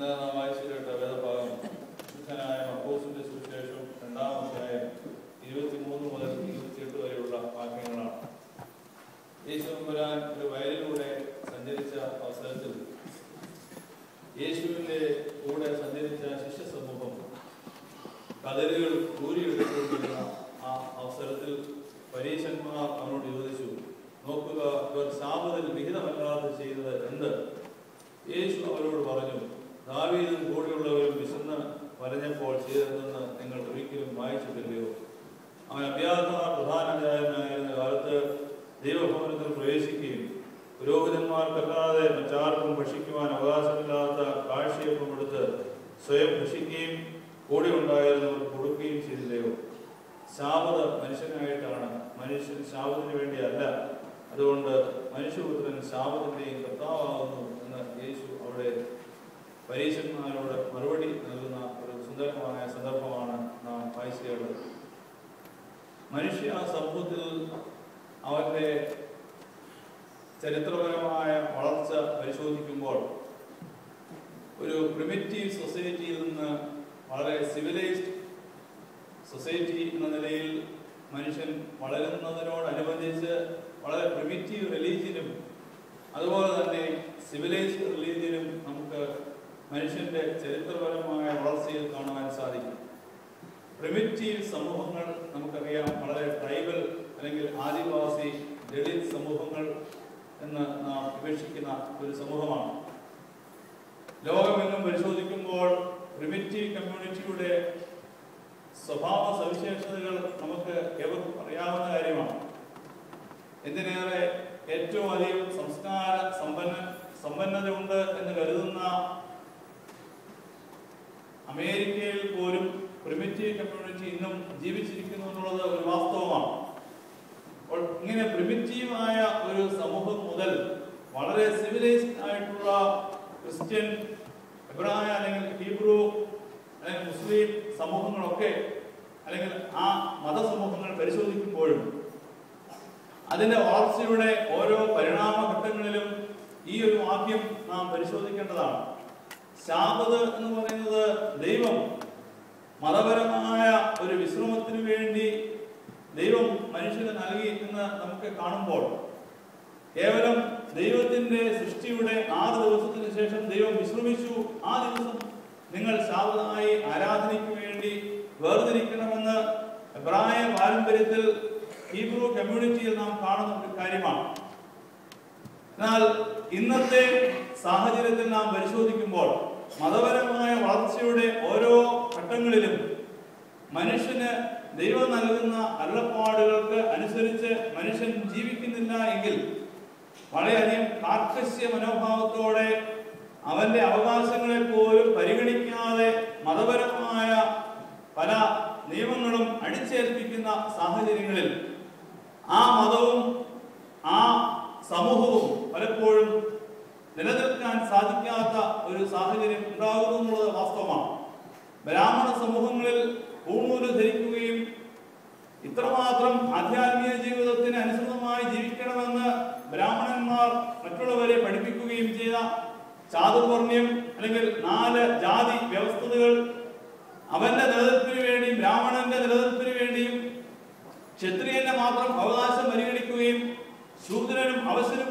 ഇന്ന് നാം വായിച്ചു കേട്ട വേദഭാഗം വിശുദ്ധനായ മർക്കോസിന്റെ സുവിശേഷം 2-ാം അധ്യായം 23 മുതൽ 28 വരെയുള്ള വാക്യങ്ങളാണ്. യേശുവരാൻ ഒരു വയലിലൂടെ സഞ്ചരിച്ച അവസരത്തിൽ യേശുവിന്റെ കൂടെ സഞ്ചരിച്ച ശിഷ്യ സമൂഹം കതിരുകൾ ഊരിയെടുത്തുകൊണ്ടിരുന്ന ആ അവസരത്തിൽ പരീശന്മാർ അവനോട് ചോദിച്ചു, നോക്കുക, ഇവർ ശാബത്തിൽ വിഹിതമല്ലാതെ ചെയ്തത് എന്ത്? യേശു അവരോട് പറഞ്ഞു, ദാവീദും കൂടെയുള്ളവരും വിശന്ന് വരഞ്ഞപ്പോൾ ചെയ്തതെന്ന് നിങ്ങൾ ഒരിക്കലും വായിച്ചിട്ടില്ലയോ? അവൻ അബ്യാഥാർ പ്രധാനാചാര്യനായിരുന്ന കാലത്ത് ദൈവഭവനത്തിൽ പ്രവേശിക്കുകയും പുരോഹിതന്മാർക്കല്ലാതെ മറ്റാർക്കും ഭക്ഷിക്കുവാൻ അവകാശമില്ലാത്ത കാഴ്ചയപ്പം എടുത്ത് സ്വയം ഭക്ഷിക്കുകയും കൂടെ ഉണ്ടായിരുന്നവർക്ക് കൊടുക്കുകയും ചെയ്തില്ലയോ? ശാബത്ത് മനുഷ്യനായിട്ടാണ്, മനുഷ്യൻ ശാബത്തിന് വേണ്ടിയല്ല. അതുകൊണ്ട് മനുഷ്യപുത്രൻ ശാബത്തിന്റെയും കർത്താവാകുന്നു എന്ന് യേശു അവിടെ പരീശന്മാരോട് മറുപടി നൽകുന്ന ഒരു സുന്ദരമായ സന്ദർഭമാണ് നാം വായിച്ചത്. മനുഷ്യ സമൂഹത്തിൽ അവന്റെ ചരിത്രപരമായ വളർച്ച പരിശോധിക്കുമ്പോൾ ഒരു പ്രിമിറ്റീവ് സൊസൈറ്റിയിൽ നിന്ന് വളരെ സിവിലൈസ്ഡ് സൊസൈറ്റി എന്ന നിലയിൽ മനുഷ്യൻ വളരുന്നതിനോടനുബന്ധിച്ച് വളരെ പ്രിമിറ്റീവ് റിലീജിയനും അതുപോലെ തന്നെ സിവിലൈസ്ഡ് റിലീജിയനും നമുക്ക് മനുഷ്യന്റെ ചരിത്രപരമായ വളർച്ചയിൽ കാണുവാൻ സാധിക്കും. പ്രിമിറ്റീവ് സമൂഹങ്ങൾ നമുക്കറിയാം, വളരെ ട്രൈബൽ അല്ലെങ്കിൽ ആദിവാസി ദളിത് സമൂഹങ്ങൾ എന്ന് നാം വിവക്ഷിക്കുന്ന ഒരു സമൂഹമാണ്. ലോകമെങ്ങും പരിശോധിക്കുമ്പോൾ പ്രിമിറ്റീവ് കമ്മ്യൂണിറ്റിയുടെ സ്വഭാവ സവിശേഷതകൾ നമുക്ക് ഏവർക്കും അറിയാവുന്ന കാര്യമാണ്. എന്തിനേറെ ഏറ്റവും അധികം സംസ്കാര സമ്പന്നത ഉണ്ട് എന്ന് കരുതുന്ന അമേരിക്കയിൽ പോലും പ്രിമിറ്റീവ് കമ്മ്യൂണിറ്റി ഇന്നും ജീവിച്ചിരിക്കുന്നു എന്നുള്ളത് ഒരു വാസ്തവമാണ്. അപ്പോൾ ഇങ്ങനെ പ്രിമിറ്റീവായ ഒരു സമൂഹം മുതൽ വളരെ സിവിലൈസ്ഡ് ആയിട്ടുള്ള ക്രിസ്ത്യൻ, എബ്രായ അല്ലെങ്കിൽ ഹീബ്രു അല്ലെങ്കിൽ മുസ്ലിം സമൂഹങ്ങളൊക്കെ അല്ലെങ്കിൽ ആ മതസമൂഹങ്ങൾ പരിശോധിക്കുമ്പോഴും അതിന്റെ വളർച്ചയുടെ ഓരോ പരിണാമഘട്ടങ്ങളിലും ഈ ഒരു വാക്യം നാം പരിശോധിക്കേണ്ടതാണ്. ശാബത്ത് എന്ന് പറയുന്നത് ദൈവം മതപരമായ ഒരു വിശ്രമത്തിന് വേണ്ടി ദൈവം മനുഷ്യന് നൽകി എന്ന് നമുക്ക് കാണുമ്പോൾ, കേവലം ദൈവത്തിന്റെ സൃഷ്ടിയുടെ 6 ദിവസത്തിന് ശേഷം ദൈവം വിശ്രമിച്ചു, ആ ദിവസം നിങ്ങൾ ശാബത്തായി ആരാധനയ്ക്ക് വേണ്ടി വേർതിരിക്കണമെന്ന് എബ്രായ പാരമ്പര്യത്തിൽ ഹീബ്രു കമ്മ്യൂണിറ്റിയിൽ നാം കാണുന്ന ഒരു കാര്യമാണ്. എന്നാൽ ഇന്നത്തെ സാഹചര്യത്തിൽ നാം പരിശോധിക്കുമ്പോൾ മതപരമായ വളർച്ചയുടെ ഓരോ ഘട്ടങ്ങളിലും മനുഷ്യന് ദൈവം നൽകുന്ന അരുളപ്പാടുകൾക്ക് അനുസരിച്ച് മനുഷ്യൻ ജീവിക്കുന്നില്ല എങ്കിൽ വളരെയധികം കാർക്കശ്യ മനോഭാവത്തോടെ അവന്റെ അവകാശങ്ങളെ പോലും പരിഗണിക്കാതെ മതപരമായ പല നിയമങ്ങളും അടിച്ചേൽപ്പിക്കുന്ന സാഹചര്യങ്ങളിൽ ആ മതവും ആ സമൂഹവും പലപ്പോഴും നിലനിൽക്കാൻ സാധിക്കാത്ത ഒരു സാഹചര്യം ഉണ്ടാകുന്നു എന്നുള്ളത് വാസ്തവമാണ്. ബ്രാഹ്മണ സമൂഹങ്ങളിൽ പൂണൂല് ധരിക്കുകയും ഇത്രമാത്രം ആധ്യാത്മിക ജീവിതത്തിന് അനുസൃതമായി ജീവിക്കണമെന്ന് ബ്രാഹ്മണന്മാർ മറ്റുള്ളവരെ പഠിപ്പിക്കുകയും ചെയ്ത ചാതുർവർണ്ണ്യം അല്ലെങ്കിൽ 4 ജാതി വ്യവസ്ഥകൾ അവന്റെ നിലനിൽപ്പിന് വേണ്ടിയും ബ്രാഹ്മണന്റെ നിലനിൽപ്പിന് വേണ്ടിയും ക്ഷത്രിയന്റെ മാത്രം അവകാശം പരിഗണിക്കുകയും ശൂദ്രനും അവശനും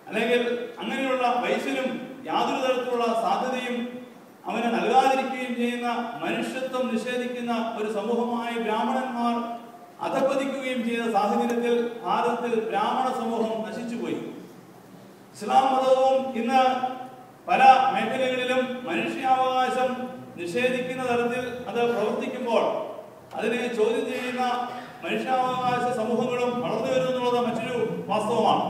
അല്ലെങ്കിൽ അങ്ങനെയുള്ള വൈശ്യനും യാതൊരു തരത്തിലുള്ള സാധ്യതയും അവന് നൽകാതിരിക്കുകയും ചെയ്യുന്ന മനുഷ്യത്വം നിഷേധിക്കുന്ന ഒരു സമൂഹമായി ബ്രാഹ്മണന്മാർ അധപ്പതിക്കുകയും ചെയ്ത സാഹചര്യത്തിൽ ഭാരതത്തിൽ ബ്രാഹ്മണ സമൂഹം നശിച്ചുപോയി. ഇസ്ലാം മതവും ഇന്ന് പല മേഖലകളിലും മനുഷ്യാവകാശം നിഷേധിക്കുന്ന തരത്തിൽ അത് പ്രവർത്തിക്കുമ്പോൾ അതിനെ ചോദ്യം ചെയ്യുന്ന മനുഷ്യാവകാശ സമൂഹങ്ങളും വളർന്നു വരുന്നുള്ളത് മറ്റൊരു വാസ്തവമാണ്.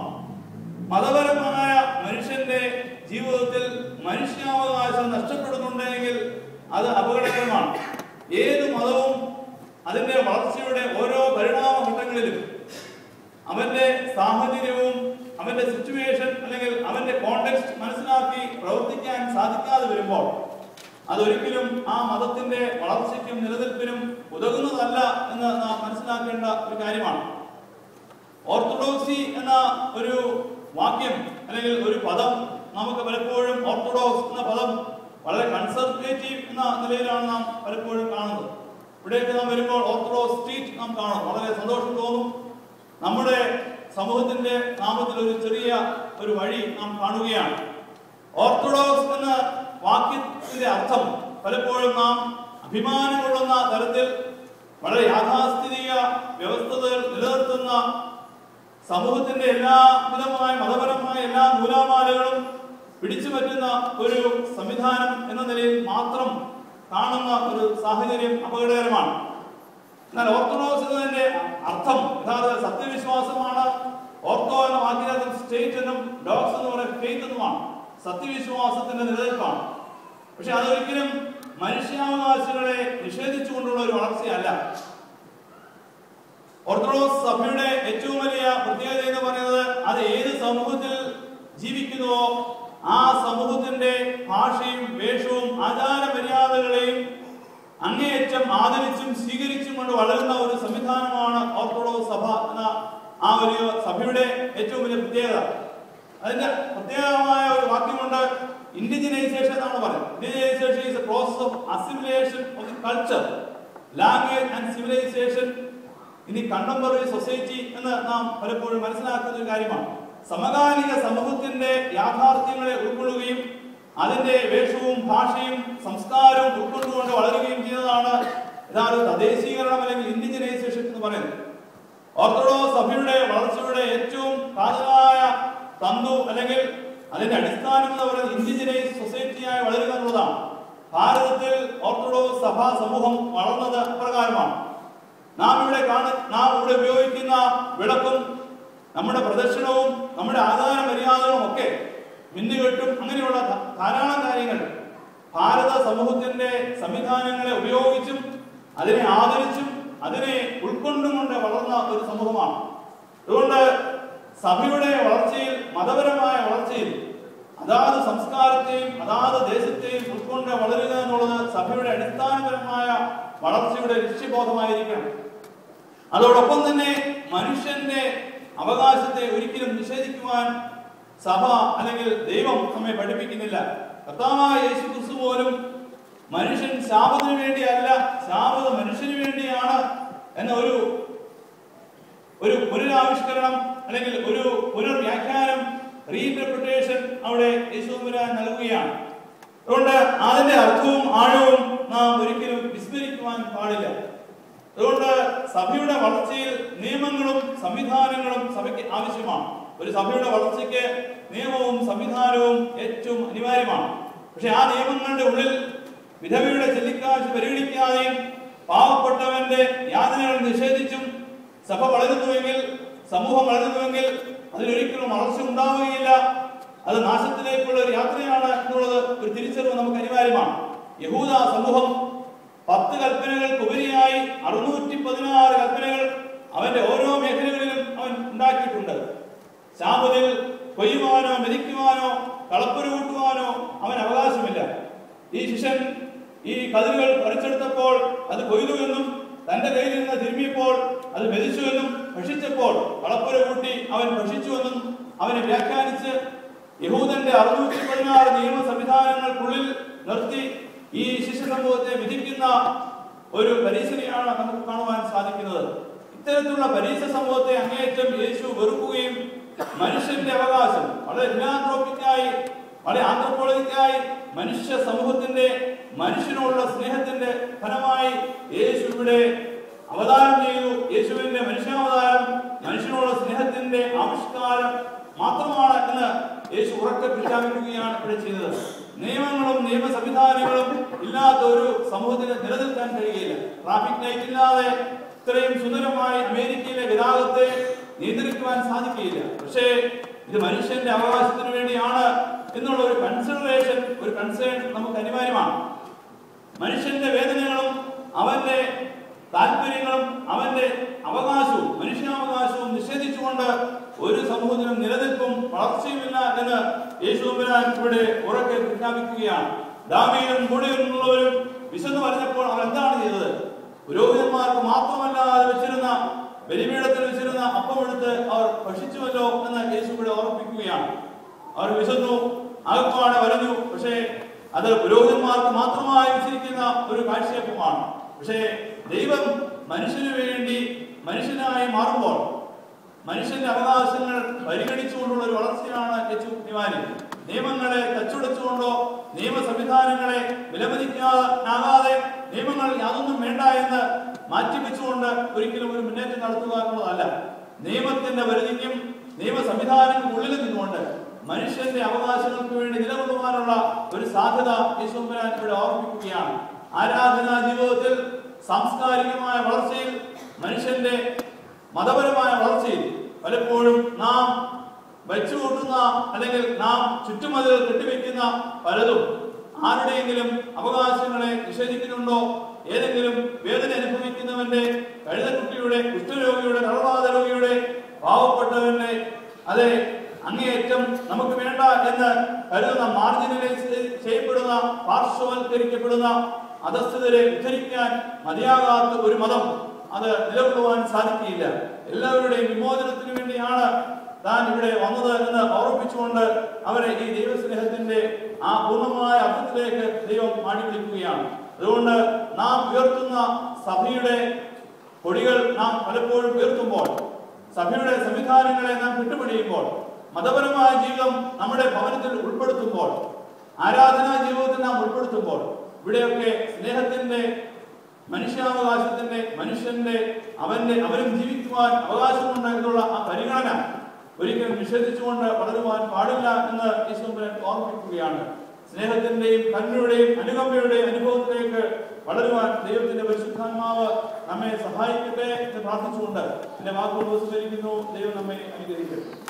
മതപരമായ മനുഷ്യന്റെ ജീവിതത്തിൽ മനുഷ്യാവകാശം നഷ്ടപ്പെടുന്നുണ്ടെങ്കിൽ അത് അപകടകരമാണ്. ഏത് മതവും അതിന്റെ വളർച്ചയുടെ ഓരോ പരിണാമഘട്ടങ്ങളിലും അവന്റെ സാഹചര്യവും അവന്റെ സിറ്റുവേഷൻ അല്ലെങ്കിൽ അവന്റെ കോണ്ടെക്സ്റ്റ് മനസ്സിലാക്കി പ്രവർത്തിക്കാൻ സാധിക്കാതെ വരുമ്പോൾ അതൊരിക്കലും ആ മതത്തിന്റെ വളർച്ചയ്ക്കും നിലനിൽപ്പിനും ഉതകുന്നതല്ല എന്ന് നാം മനസ്സിലാക്കേണ്ട ഒരു കാര്യമാണ്. ഓർത്തഡോക്സി എന്ന ഒരു വാക്യം അല്ലെങ്കിൽ ഒരു പദം നമുക്ക് പലപ്പോഴും ഓർത്തഡോക്സ് എന്ന പദം വളരെ കൺസർവേറ്റീവ് എന്ന നിലയിലാണ് നാം പലപ്പോഴും കാണുന്നത്. ഇവിടേക്ക് നാം വരുമ്പോൾ ഓർത്തഡോക്സ് സ്ട്രീറ്റ് നാം കാണും. വളരെ സന്തോഷം തോന്നും. നമ്മുടെ സമൂഹത്തിന്റെ നാമത്തിൽ ഒരു ചെറിയ ഒരു വഴി നാം കാണുകയാണ്. ഓർത്തഡോക്സ് എന്ന വാക്യത്തിന്റെ അർത്ഥം പലപ്പോഴും നാം അഭിമാനം കൊള്ളുന്ന തരത്തിൽ വളരെ യാഥാസ്ഥിതിക വ്യവസ്ഥകൾ നിലനിർത്തുന്ന സമൂഹത്തിന്റെ എല്ലാവിധമായ മതപരമായ എല്ലാ നൂലാമാലകളും പിടിച്ചു പറ്റുന്ന ഒരു സംവിധാനം എന്ന നിലയിൽ മാത്രം കാണുന്ന ഒരു സാഹചര്യം അപകടകരമാണ്. എന്നാൽ ഓർത്തഡോക്സ് എന്നതിന്റെ അർത്ഥം യഥാർത്ഥ സത്യവിശ്വാസമാണ്. ഓർത്തോ എന്ന വാക്കിനർത്ഥം സ്റ്റേറ്റ് എന്നും ഡോക്സ് എന്ന് പറയുന്ന ഫെയ്ത്ത് എന്നുമാണ്. സത്യവിശ്വാസത്തിന്റെ നിലനിൽപ്പാണ്. പക്ഷെ അതൊരിക്കലും മനുഷ്യാവകാശങ്ങളെ നിഷേധിച്ചുകൊണ്ടുള്ള ഒരു വളർച്ചയല്ല. ഓർത്തഡോക്സ് സഭയുടെ ഏറ്റവും വലിയ പ്രത്യേകത എന്ന് പറയുന്നത് അത് ഏത് സമൂഹത്തിൽ ജീവിക്കുന്നുവോ ആ സമൂഹത്തിന്റെ ഭാഷയും വേഷവും ആചാര മര്യാദകളെയും അങ്ങേയറ്റം ആദരിച്ചും സ്വീകരിച്ചും കൊണ്ട് വളരുന്ന ഒരു സംവിധാനമാണ് ഓർത്തഡോക്സ് സഭ എന്ന ആ ഒരു സഭയുടെ ഏറ്റവും വലിയ പ്രത്യേകത. അതിന്റെ പ്രത്യേകമായ ഒരു വാക്യമുണ്ട്, ഇൻഡിജിനൈസേഷൻ എന്നാണ് പറയുന്നത്. Indigenisation is a process of assimilation of the culture, language and civilisation in the contemporary society എന്ന് നാം പലപ്പോഴും മനസ്സിലാക്കുന്ന ഒരു കാര്യമാണ്. സമകാലിക സമൂഹത്തിന്റെ യാഥാർത്ഥ്യങ്ങളെ ഉൾക്കൊള്ളുകയും അതിന്റെ വേഷവും ഭാഷയും സംസ്കാരവും ഉൾക്കൊണ്ടുകൊണ്ട് വളരുകയും ചെയ്യുന്നതാണ് യഥാർത്ഥ തദ്ദേശീകരണം അല്ലെങ്കിൽ ഇൻഡിജിനൈസേഷൻ എന്ന് പറയുന്നത്. ഓർത്തഡോക്സ് സഭയുടെ വളർച്ചയുടെ ഏറ്റവും കാതലായ തന്തു അല്ലെങ്കിൽ അതിന്റെ അടിസ്ഥാനം എന്ന് പറയുന്നത് ഇൻഡിജിനൈസ് സൊസൈറ്റിയായി വളരുക എന്നുള്ളതാണ്. ഭാരതത്തിൽ ഓർത്തഡോക്സ് സഭാ സമൂഹം വളർന്നത് അപ്രകാരമാണ്. നാം ഇവിടെ ഉപയോഗിക്കുന്ന വിളക്കും നമ്മുടെ പ്രദർശനവും നമ്മുടെ ആചാര മര്യാദകളും ഒക്കെ മിന്നുകെട്ടും അങ്ങനെയുള്ള ധാരാളം കാര്യങ്ങൾ ഭാരത സമൂഹത്തിന്റെ സംവിധാനങ്ങളെ ഉപയോഗിച്ചും അതിനെ ആദരിച്ചും അതിനെ ഉൾക്കൊണ്ടുകൊണ്ട് വളർന്ന ഒരു സമൂഹമാണ്. അതുകൊണ്ട് സഭയുടെ വളർച്ചയിൽ, മതപരമായ വളർച്ചയിൽ അതാത് സംസ്കാരത്തെയും അതാത് ദേശത്തെയും ഉൾക്കൊണ്ട് വളരുക എന്നുള്ളത് സഭയുടെ അടിസ്ഥാനപരമായ വളർച്ചയുടെ ലക്ഷ്യബോധമായിരിക്കണം. അതോടൊപ്പം തന്നെ മനുഷ്യന്റെ അവകാശത്തെ ഒരിക്കലും നിഷേധിക്കുവാൻ സഭ അല്ലെങ്കിൽ ദൈവം നമ്മെ പഠിപ്പിക്കുന്നില്ല. കർത്താവായ യേശു ക്രിസ്തു പോലും മനുഷ്യൻ ശാപത്തിന് വേണ്ടിയല്ല, ശാപം മനുഷ്യന് വേണ്ടിയാണ് എന്ന ഒരു പുനരാവിഷ്കരണം അല്ലെങ്കിൽ ഒരു പുനർവ്യാഖ്യാനം, റീഇന്റർപ്രിട്ടേഷൻ അവിടെ യേശുവിനാൻ നൽകുകയാണ്. അതുകൊണ്ട് അതിന്റെ അർത്ഥവും ആഴവും നാം ഒരിക്കലും വിസ്മരിക്കുവാൻ പാടില്ല. അതുകൊണ്ട് സഭയുടെ വളർച്ചയിൽ നിയമങ്ങളും സംവിധാനങ്ങളും സഭയ്ക്ക് ആവശ്യമാണ്. ഒരു സഭയുടെ വളർച്ചയ്ക്ക് നിയമവും സംവിധാനവും ഏറ്റവും അനിവാര്യമാണ്. പക്ഷെ ആ നിയമങ്ങളുടെ ഉള്ളിൽ വിധവയുടെ ചെല്ലിക്കാശ് പരിഗണിക്കാതെയും പാവപ്പെട്ടവന്റെ യാതനകൾ നിഷേധിച്ചും സഭ വളരുന്നുവെങ്കിൽ, സമൂഹം വളരുന്നുവെങ്കിൽ അതിലൊരിക്കലും വളർച്ച ഉണ്ടാവുകയില്ല. അത് നാശത്തിലേക്കുള്ള ഒരു യാത്രയാണ് എന്നുള്ളത് ഒരു തിരിച്ചറിവ് നമുക്ക് അനിവാര്യമാണ്. യഹൂദ സമൂഹം 10 കൽപ്പനകൾക്ക് ഉപരിയായി 616 കൽപ്പനകൾ അവന്റെ ഓരോ മേഖലകളിലും അവൻ ഉണ്ടാക്കിയിട്ടുണ്ട്. ശാബത്തിൽ കൊയ്യുവാനോ മെതിക്കുവാനോ കളപ്പുര കൂട്ടുവാനോ അവൻ അവകാശമില്ല. ഈ ശിഷ്യൻ ഈ കതിരുകൾ പറിച്ചെടുത്തപ്പോൾ അത് കൊയ്തു എന്നും തന്റെ കയ്യിൽ നിന്ന് തിരുമ്മിയപ്പോൾ അത് മെതിച്ചു എന്നും ഭക്ഷിച്ചപ്പോൾ കളപ്പുര കൂട്ടി അവൻ ഭക്ഷിച്ചുവെന്നും അവനെ വ്യാഖ്യാനിച്ച് യഹൂദന്റെ 616 നിയമ സംവിധാനങ്ങൾക്കുള്ളിൽ നിർത്തി ഈ ശിഷ്യ സമൂഹത്തെ വിധിക്കുന്ന ഒരു പരീക്ഷയാണ് നമുക്ക് കാണുവാൻ സാധിക്കുന്നത്. ഇത്തരത്തിലുള്ള പരീക്ഷ സമൂഹത്തെ അങ്ങേയറ്റം യേശു വെറുക്കുകയും മനുഷ്യന്റെ അവകാശം വളരെ ഫിലാന്ത്രോപ്പിക്കായി, വളരെ ആന്ത്രപ്പോളജിക്കായി മനുഷ്യ സമൂഹത്തിന്റെ മനുഷ്യനോടുള്ള സ്നേഹത്തിന്റെ ഫലമായി യേശു ഇവിടെ അവതാരം ചെയ്തു. യേശുവിന്റെ മനുഷ്യാവതാരം മനുഷ്യനോടുള്ള സ്നേഹത്തിന്റെ ആവിഷ്കാരം മാത്രമാണ് എന്ന് യേശു ഉറക്കെ പ്രഖ്യാപിക്കുകയാണ് ഇവിടെ ചെയ്തത്. നിയമങ്ങളും നിയമ സംവിധാനങ്ങളും ഇല്ലാത്ത ഒരു സമൂഹത്തിന് നിലനിൽക്കാൻ കഴിയുകയില്ല. ട്രാഫിക് ലൈറ്റ് ഇല്ലാതെ ഇത്രയും സുന്ദരമായി അമേരിക്കയിലെ ഗതാഗതത്തെ നിയന്ത്രിക്കുവാൻ സാധിക്കുകയില്ല. പക്ഷേ ഇത് മനുഷ്യന്റെ അവകാശത്തിന് വേണ്ടിയാണ് എന്നുള്ള ഒരു കൺസേൺ നമുക്ക് അനിവാര്യമാണ്. മനുഷ്യന്റെ വേദനകളും അവന്റെ താല്പര്യങ്ങളും അവന്റെ അവകാശവും മനുഷ്യാവകാശവും നിഷേധിച്ചുകൊണ്ട് ഒരു സമൂഹത്തിനും നിലനിൽപ്പും വളർച്ചയുമില്ല എന്ന് യേശുവിനാൻ ഇവിടെ ഉറക്കെ പ്രഖ്യാപിക്കുകയാണ്. ദാവീദും കൂടെയുള്ളവരും വിശന്നു പറഞ്ഞപ്പോൾ അവർ എന്താണ് ചെയ്തത്? പുരോഹിതന്മാർക്ക് മാത്രമല്ലാതെ വെച്ചിരുന്ന ബലിപീഠത്തിൽ വെച്ചിരുന്ന അപ്പം എടുത്ത് അവർ ഭക്ഷിച്ചുവല്ലോ എന്ന് യേശു ഇവിടെ ഓർമ്മിപ്പിക്കുകയാണ്. അവർ വിശന്നു, ആകപ്പാടെ വരഞ്ഞു. പക്ഷേ അത് പുരോഹിതന്മാർക്ക് മാത്രമായി വെച്ചിരിക്കുന്ന ഒരു കാഴ്ചയപ്പമാണ്. പക്ഷേ ദൈവം മനുഷ്യന് വേണ്ടി മനുഷ്യനായി മാറുമ്പോൾ മനുഷ്യന്റെ അവകാശങ്ങൾ പരിഗണിച്ചുകൊണ്ടുള്ള ഒരു വളർച്ചയാണ് യശുക്തിമാരി. നിയമങ്ങളെ തച്ചുടച്ചുകൊണ്ടോ നിയമ സംവിധാനങ്ങളെ വിലമതിക്കാനാകാതെ നിയമങ്ങൾ യാതൊന്നും വേണ്ട എന്ന് മാറ്റിവെച്ചുകൊണ്ട് ഒരിക്കലും ഒരു മുന്നേറ്റം നടത്തുക എന്നുള്ളതല്ല. നിയമത്തിന്റെ പരിധിക്കും നിയമ സംവിധാനങ്ങൾക്കുള്ളിൽ നിന്നുകൊണ്ട് മനുഷ്യന്റെ അവകാശങ്ങൾക്ക് വേണ്ടി നിലകൊള്ളുവാനുള്ള ഒരു സാധ്യത യേശുമ്പരാൻ ഇവിടെ ഓർമ്മിപ്പിക്കുകയാണ്. ആരാധനാ ജീവിതത്തിൽ, സാംസ്കാരികമായ വളർച്ചയിൽ, മനുഷ്യന്റെ മതപരമായ വളർച്ചയിൽ പലപ്പോഴും നാം വെച്ചുകൂട്ടുന്ന അല്ലെങ്കിൽ നാം ചുറ്റുമതിൽ കെട്ടിവെക്കുന്ന പലതും ആരുടെയെങ്കിലും അവകാശങ്ങളെ നിഷേധിക്കുന്നുണ്ടോ? ഏതെങ്കിലും വേദന അനുഭവിക്കുന്നവന്റെ, കഴുതക്കുട്ടിയുടെ, കുഷ്ഠരോഗിയുടെ, തളർവാദ രോഗിയുടെ, പാവപ്പെട്ടവന്റെ, അതെ അങ്ങേയറ്റം നമുക്ക് വേണ്ട എന്ന് കരുതുന്ന, മാർജിനലൈസ് ചെയ്യപ്പെടുന്ന, പാർശ്വവൽക്കരിക്കപ്പെടുന്ന അധസ്ഥിതരെ ഉദ്ധരിക്കാൻ മതിയാകാത്ത ഒരു മതം അത് നിലകൊള്ളുവാൻ സാധിക്കില്ല. എല്ലാവരുടെയും വിമോചനത്തിന് വേണ്ടിയാണ് താൻ ഇവിടെ വന്നത് എന്ന് ഓർമ്മിപ്പിച്ചുകൊണ്ട് അവരെ ഈ ദൈവസ്നേഹത്തിന്റെ ആ പൂർണ്ണമായ അർത്ഥത്തിലേക്ക് ദൈവം മാടി വിളിക്കുകയാണ്. അതുകൊണ്ട് നാം ഉയർത്തുന്ന സഭയുടെ കൊടികൾ നാം പലപ്പോഴും ഉയർത്തുമ്പോൾ, സഭയുടെ സംവിധാനങ്ങളെ നാം വിട്ടുപിടിയുമ്പോൾ, മതപരമായ ജീവിതം നമ്മുടെ ഭവനത്തിൽ ഉൾപ്പെടുത്തുമ്പോൾ, ആരാധനാ ജീവിതത്തിൽ നാം ഉൾപ്പെടുത്തുമ്പോൾ, ഇവിടെയൊക്കെ സ്നേഹത്തിന്റെ, മനുഷ്യാവകാശത്തിന്റെ, മനുഷ്യന്റെ അവനും ജീവിക്കുവാൻ അവകാശമുണ്ട് എന്നുള്ള ആ പരിഗണന ഒരിക്കലും നിഷേധിച്ചുകൊണ്ട് വളരുവാൻ പാടില്ല എന്ന് യേശുമ്പരാൻ ഓർമ്മിപ്പിക്കുകയാണ്. സ്നേഹത്തിന്റെയും കരുണയുടെയും അനുകമ്പയുടെയും അനുഭവത്തിലേക്ക് വളരുവാൻ ദൈവത്തിന്റെ പരിശുദ്ധാത്മാവ് നമ്മെ സഹായിക്കട്ടെ എന്ന് പ്രാർത്ഥിച്ചുകൊണ്ട് എന്റെ വാക്കുകൾ ഉപസംഹരിക്കുന്നു. ദൈവം നമ്മെ അനുഗ്രഹിക്കട്ടെ.